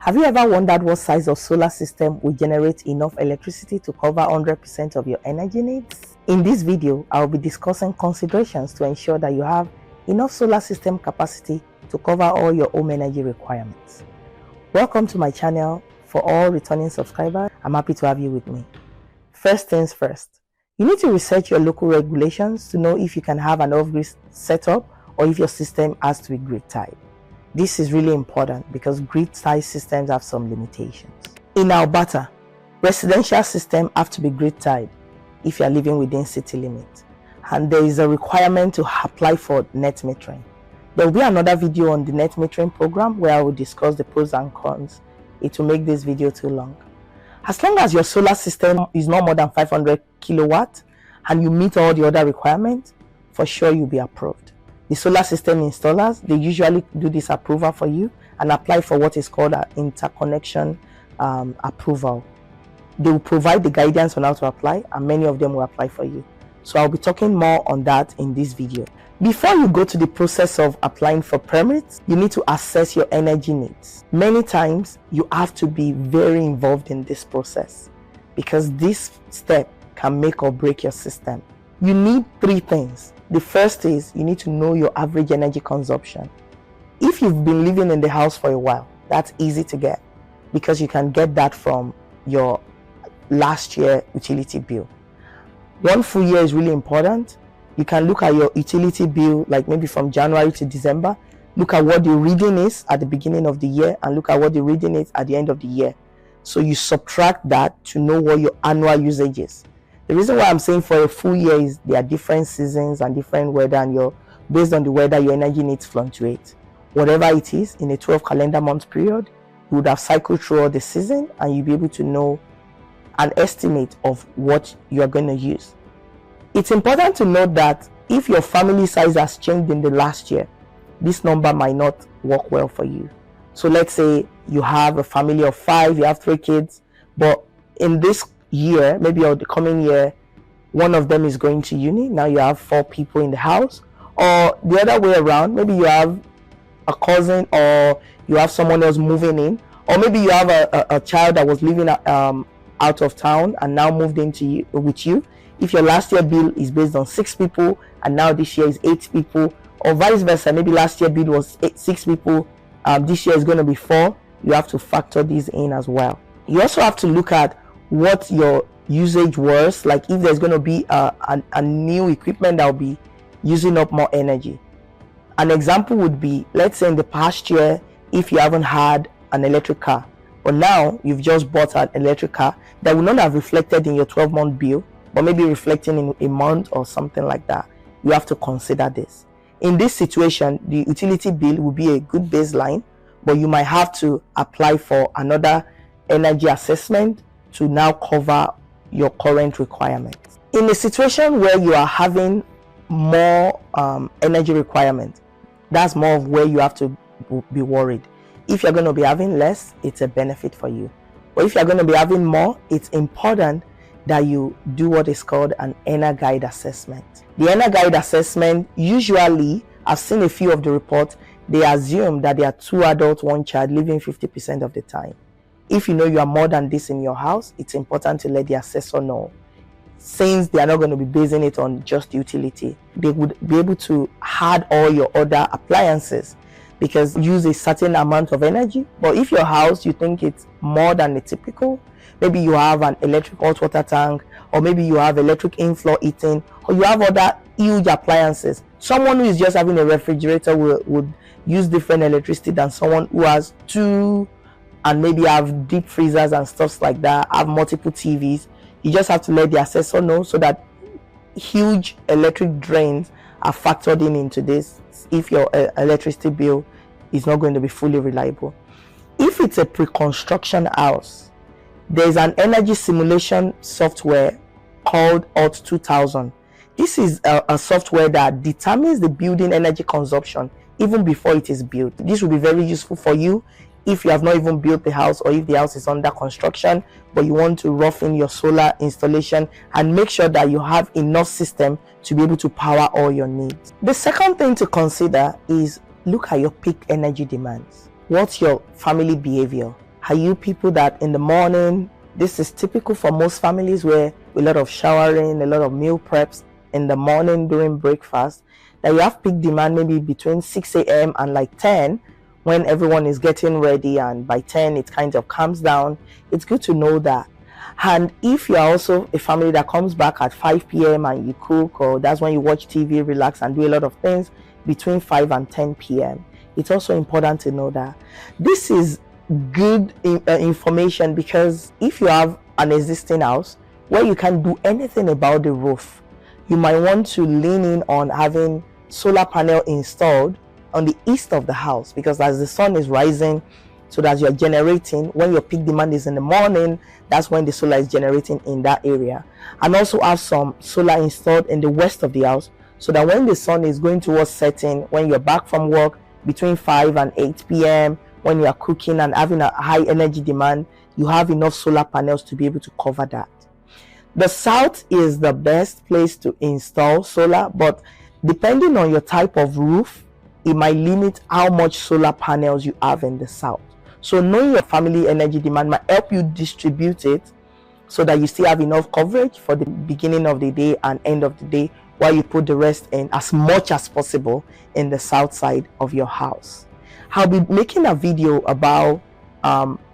Have you ever wondered what size of solar system will generate enough electricity to cover 100% of your energy needs? In this video, I will be discussing considerations to ensure that you have enough solar system capacity to cover all your home energy requirements. Welcome to my channel. For all returning subscribers, I'm happy to have you with me. First things first, you need to research your local regulations to know if you can have an off-grid setup or if your system has to be grid-tied. This is really important because grid-tied systems have some limitations. In Alberta, residential systems have to be grid-tied if you are living within city limits, and there is a requirement to apply for net metering. There will be another video on the net metering program where I will discuss the pros and cons. It will make this video too long. As long as your solar system is not more than 500 kilowatts and you meet all the other requirements, for sure you'll be approved. The solar system installers, they usually do this approval for you and apply for what is called an interconnection approval. They will provide the guidance on how to apply, and many of them will apply for you. So I'll be talking more on that in this video. Before you go to the process of applying for permits, you need to assess your energy needs. Many times you have to be very involved in this process because this step can make or break your system. You need three things. The first is you need to know your average energy consumption. If you've been living in the house for a while, that's easy to get because you can get that from your last year utility bill. 1 full year is really important. You can look at your utility bill, like maybe from January to December. Look at what the reading is at the beginning of the year and look at what the reading is at the end of the year. So you subtract that to know what your annual usage is. The reason why I'm saying for a full year is there are different seasons and different weather, and based on the weather, your energy needs fluctuate. Whatever it is, in a 12 calendar month period, you would have cycled through all the season and you'll be able to know an estimate of what you're going to use. It's important to note that if your family size has changed in the last year, this number might not work well for you. So let's say you have a family of 5, you have 3 kids, but in this year, maybe or the coming year, one of them is going to uni. Now you have 4 people in the house, or the other way around, maybe you have a cousin or you have someone else moving in, or maybe you have a child that was living out of town and now moved into with you. If your last year bill is based on 6 people and now this year is 8 people, or vice versa, maybe last year bill was 6 people, this year is going to be 4, you have to factor these in as well. You also have to look at what your usage was, like if there's going to be a new equipment that will be using up more energy. An example would be, let's say in the past year, if you haven't had an electric car, but now you've just bought an electric car, that will not have reflected in your 12-month bill, but maybe reflecting in a month or something like that. You have to consider this. In this situation, the utility bill will be a good baseline, but you might have to apply for another energy assessment to now cover your current requirements. In a situation where you are having more energy requirement, that's more of where you have to be worried. If you're going to be having less, it's a benefit for you. But if you're going to be having more, it's important that you do what is called an EnerGuide assessment. The EnerGuide assessment, usually, I've seen a few of the reports, they assume that there are 2 adults, 1 child living 50% of the time. If you know you are more than this in your house, it's important to let the assessor know. Since they are not going to be basing it on just utility, they would be able to add all your other appliances because use a certain amount of energy. But if your house, you think it's more than the typical, maybe you have an electric hot water tank, or maybe you have electric in-floor heating, or you have other huge appliances. Someone who is just having a refrigerator would use different electricity than someone who has 2 and maybe have deep freezers and stuff like that, have multiple TVs. You just have to let the assessor know so that huge electric drains are factored into this if your electricity bill is not going to be fully reliable. If it's a pre-construction house, there's an energy simulation software called OT 2000. This is a software that determines the building energy consumption even before it is built. This will be very useful for you if you have not even built the house, or if the house is under construction but you want to rough in your solar installation and make sure that you have enough system to be able to power all your needs. The second thing to consider is look at your peak energy demands. What's your family behavior? Are you people that in the morning, this is typical for most families where a lot of showering, a lot of meal preps in the morning during breakfast, that you have peak demand maybe between 6 a.m. and like 10 when everyone is getting ready, and by 10 it kind of calms down. It's good to know that. And if you're also a family that comes back at 5 p.m. and you cook, or that's when you watch TV, relax, and do a lot of things between 5 and 10 p.m., it's also important to know that. This is good information, because if you have an existing house where you can't do anything about the roof, you might want to lean in on having solar panel installed on the east of the house, because as the sun is rising, so that you're generating, when your peak demand is in the morning, that's when the solar is generating in that area. And also have some solar installed in the west of the house, so that when the sun is going towards setting, when you're back from work between 5 and 8 p.m., when you are cooking and having a high energy demand, you have enough solar panels to be able to cover that. The south is the best place to install solar, but depending on your type of roof, it might limit how much solar panels you have in the south. So knowing your family energy demand might help you distribute it so that you still have enough coverage for the beginning of the day and end of the day, while you put the rest in as much as possible in the south side of your house. I'll be making a video about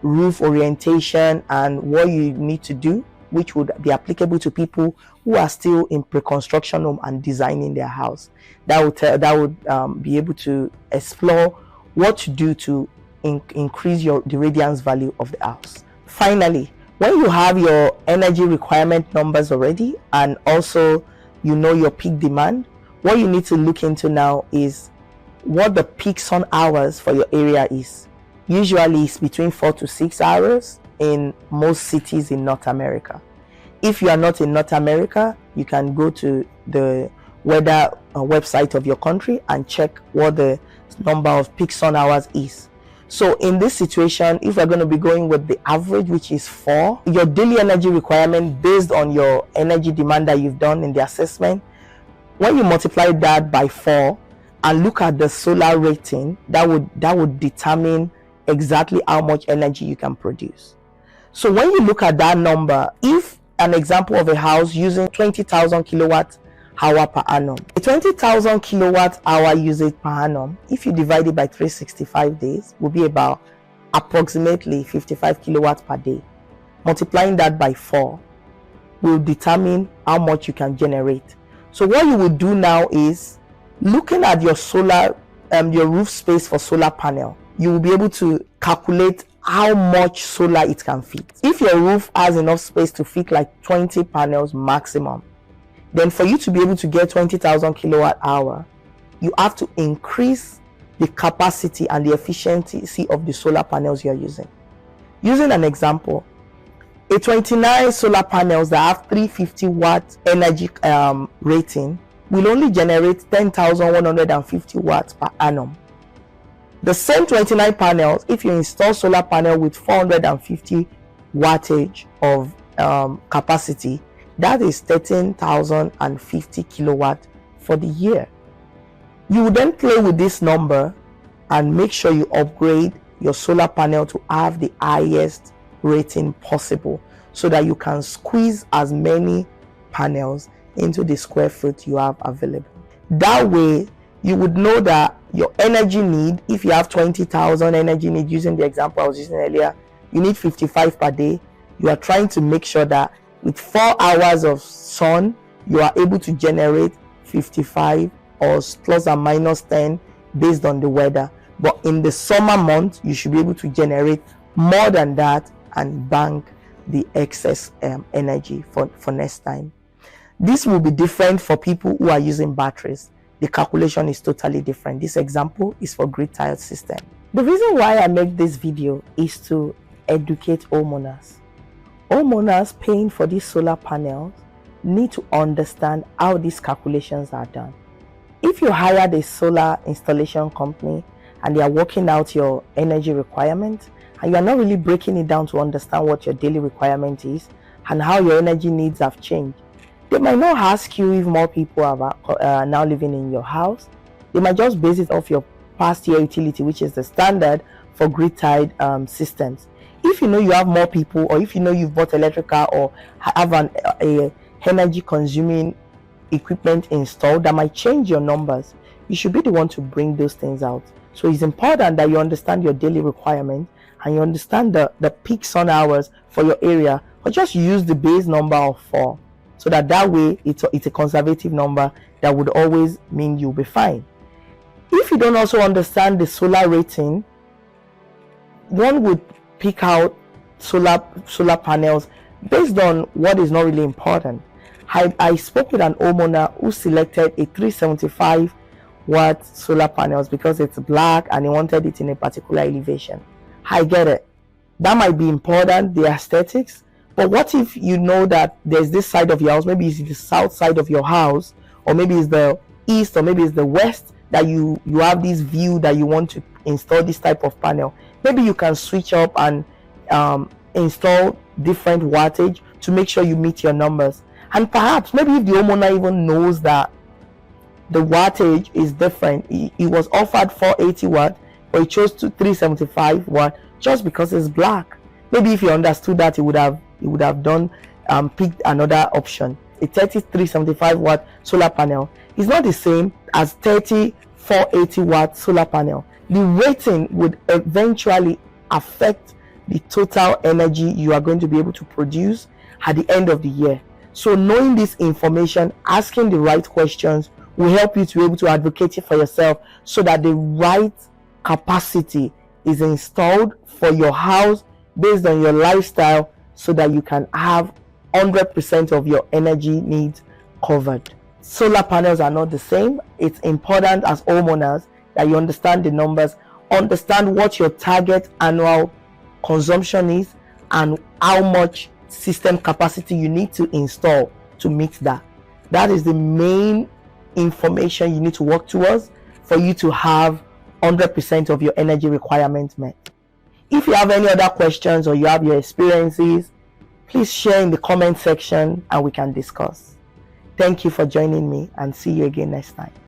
roof orientation and what you need to do, which would be applicable to people who are still in pre-construction home and designing their house. That would be able to explore what to do to increase the radiance value of the house. Finally, when you have your energy requirement numbers already, and also you know your peak demand, what you need to look into now is what the peak sun hours for your area is. Usually it's between 4 to 6 hours in most cities in North America. If you are not in North America, you can go to the weather website of your country and check what the number of peak sun hours is. So in this situation, if we're going to be going with the average, which is 4, your daily energy requirement based on your energy demand that you've done in the assessment, when you multiply that by 4 and look at the solar rating, that would determine exactly how much energy you can produce. So when you look at that number, if an example of a house using 20,000 kilowatt hour per annum, a 20,000 kilowatt hour usage per annum, if you divide it by 365 days, will be about approximately 55 kilowatts per day. Multiplying that by 4 will determine how much you can generate. So what you will do now is, looking at your solar, your roof space for solar panel, you will be able to calculate how much solar it can fit. If your roof has enough space to fit like 20 panels maximum, then for you to be able to get 20,000 kilowatt hour, you have to increase the capacity and the efficiency of the solar panels you're using. Using an example, a 29 solar panels that have 350 watt energy rating will only generate 10,150 watts per annum. The same 29 panels, if you install solar panel with 450 wattage of capacity, that is 13,050 kilowatt for the year. You will then play with this number and make sure you upgrade your solar panel to have the highest rating possible, so that you can squeeze as many panels into the square foot you have available. That way you would know that your energy need, if you have 20,000 energy need, using the example I was using earlier, you need 55 per day. You are trying to make sure that with 4 hours of sun, you are able to generate 55 or plus or minus 10 based on the weather. But in the summer month, you should be able to generate more than that and bank the excess energy for next time. This will be different for people who are using batteries. The calculation is totally different. This example is for grid-tied system. The reason why I make this video is to educate homeowners. Homeowners paying for these solar panels need to understand how these calculations are done. If you hire a solar installation company and they are working out your energy requirement, and you are not really breaking it down to understand what your daily requirement is and how your energy needs have changed, they might not ask you if more people are now living in your house. They might just base it off your past year utility, which is the standard for grid-tied systems. if you know you have more people, or if you know you've bought electrical or have a energy consuming equipment installed that might change your numbers, you should be the one to bring those things out. So it's important that you understand your daily requirement and you understand the peak sun hours for your area, or just use the base number of 4, so that way it's a conservative number that would always mean you'll be fine. If you don't also understand the solar rating, one would pick out solar panels based on what is not really important. I spoke with an homeowner who selected a 375 watt solar panels because it's black and he wanted it in a particular elevation. I get it. That might be important, the aesthetics, but what if you know that there's this side of your house, maybe it's the south side of your house, or maybe it's the east, or maybe it's the west, that you have this view that you want to install this type of panel. Maybe you can switch up and install different wattage to make sure you meet your numbers. And perhaps maybe if the homeowner even knows that the wattage is different, he was offered 480 watt, but he chose to 375 watt just because it's black. Maybe if he understood that, he would have done picked another option. A 375 watt solar panel is not the same as 480 watt solar panel. The rating would eventually affect the total energy you are going to be able to produce at the end of the year. So knowing this information, asking the right questions, will help you to be able to advocate for yourself, so that the right capacity is installed for your house based on your lifestyle, so that you can have 100% of your energy needs covered. Solar panels are not the same. It's important as homeowners that you understand the numbers, understand what your target annual consumption is, and how much system capacity you need to install to meet that. That is the main information you need to work towards for you to have 100% of your energy requirements met. If you have any other questions or you have your experiences, please share in the comment section and we can discuss. Thank you for joining me, and see you again next time.